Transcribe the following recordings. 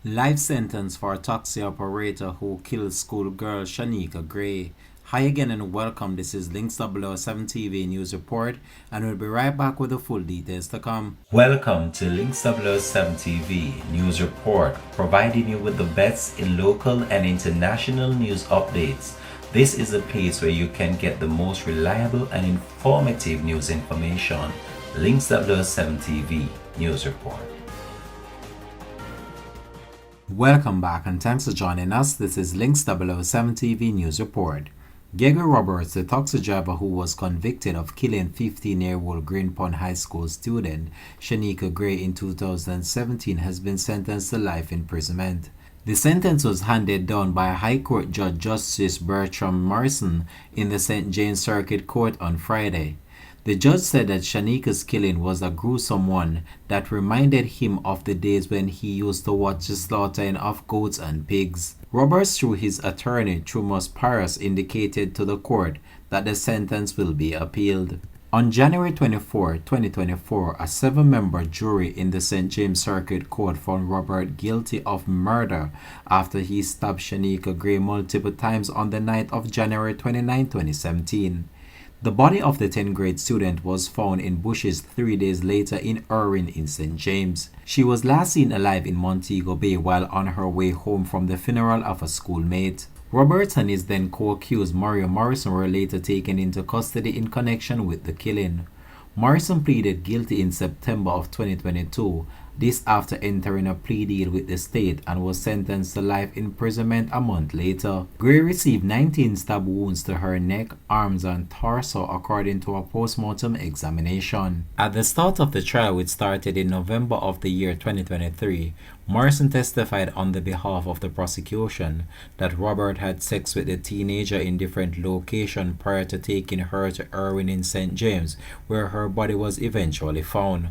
Life sentence for a taxi operator who killed schoolgirl Shineka Gray. Hi again and welcome. This is Links 007 TV News Report, and we'll be right back with the full details to come. Welcome to Links 007 TV News Report, providing you with the best in local and international news updates. This is a place where you can get the most reliable and informative news information. Links 007 TV News Report. Welcome back and thanks for joining us. This is Links 007 TV News Report. Gregory Roberts, the taxi driver who was convicted of killing 15-year-old Greenpoint High School student Shineka Gray in 2017, has been sentenced to life imprisonment. The sentence was handed down by High Court Judge Justice Bertram Morrison in the St. James Circuit Court on Friday. The judge said that Shineka's killing was a gruesome one that reminded him of the days when he used to watch the slaughtering of goats and pigs. Roberts, through his attorney Thomas Paris, indicated to the court that the sentence will be appealed. On January 24, 2024, a 7-member jury in the St. James Circuit Court found Robert guilty of murder after he stabbed Shineka Gray multiple times on the night of January 29, 2017. The body of the 10th grade student was found in bushes 3 days later in Irwin in St. James. She was last seen alive in Montego Bay while on her way home from the funeral of a schoolmate. Roberts and his then co-accused Mario Morrison were later taken into custody in connection with the killing. Morrison pleaded guilty in September of 2022, this after entering a plea deal with the state, and was sentenced to life imprisonment a month later. Gray received 19 stab wounds to her neck, arms, and torso according to a post-mortem examination. At the start of the trial, which started in November of the year 2023, Morrison testified on the behalf of the prosecution that Robert had sex with the teenager in different locations prior to taking her to Irwin in St. James, where her body was eventually found.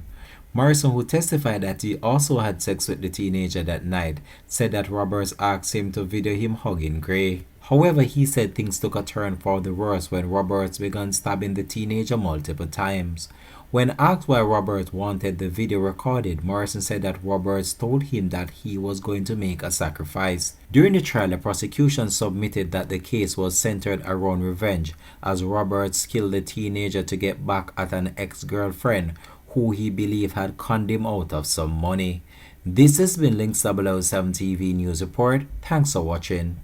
Morrison, who testified that he also had sex with the teenager that night, said that Roberts asked him to video him hugging Gray. However, he said things took a turn for the worse when Roberts began stabbing the teenager multiple times. When asked why Roberts wanted the video recorded, Morrison said that Roberts told him that he was going to make a sacrifice. During the trial, the prosecution submitted that the case was centered around revenge, as Roberts killed the teenager to get back at an ex-girlfriend who he believed had conned him out of some money. This has been Links 007 TV News Report. Thanks for watching.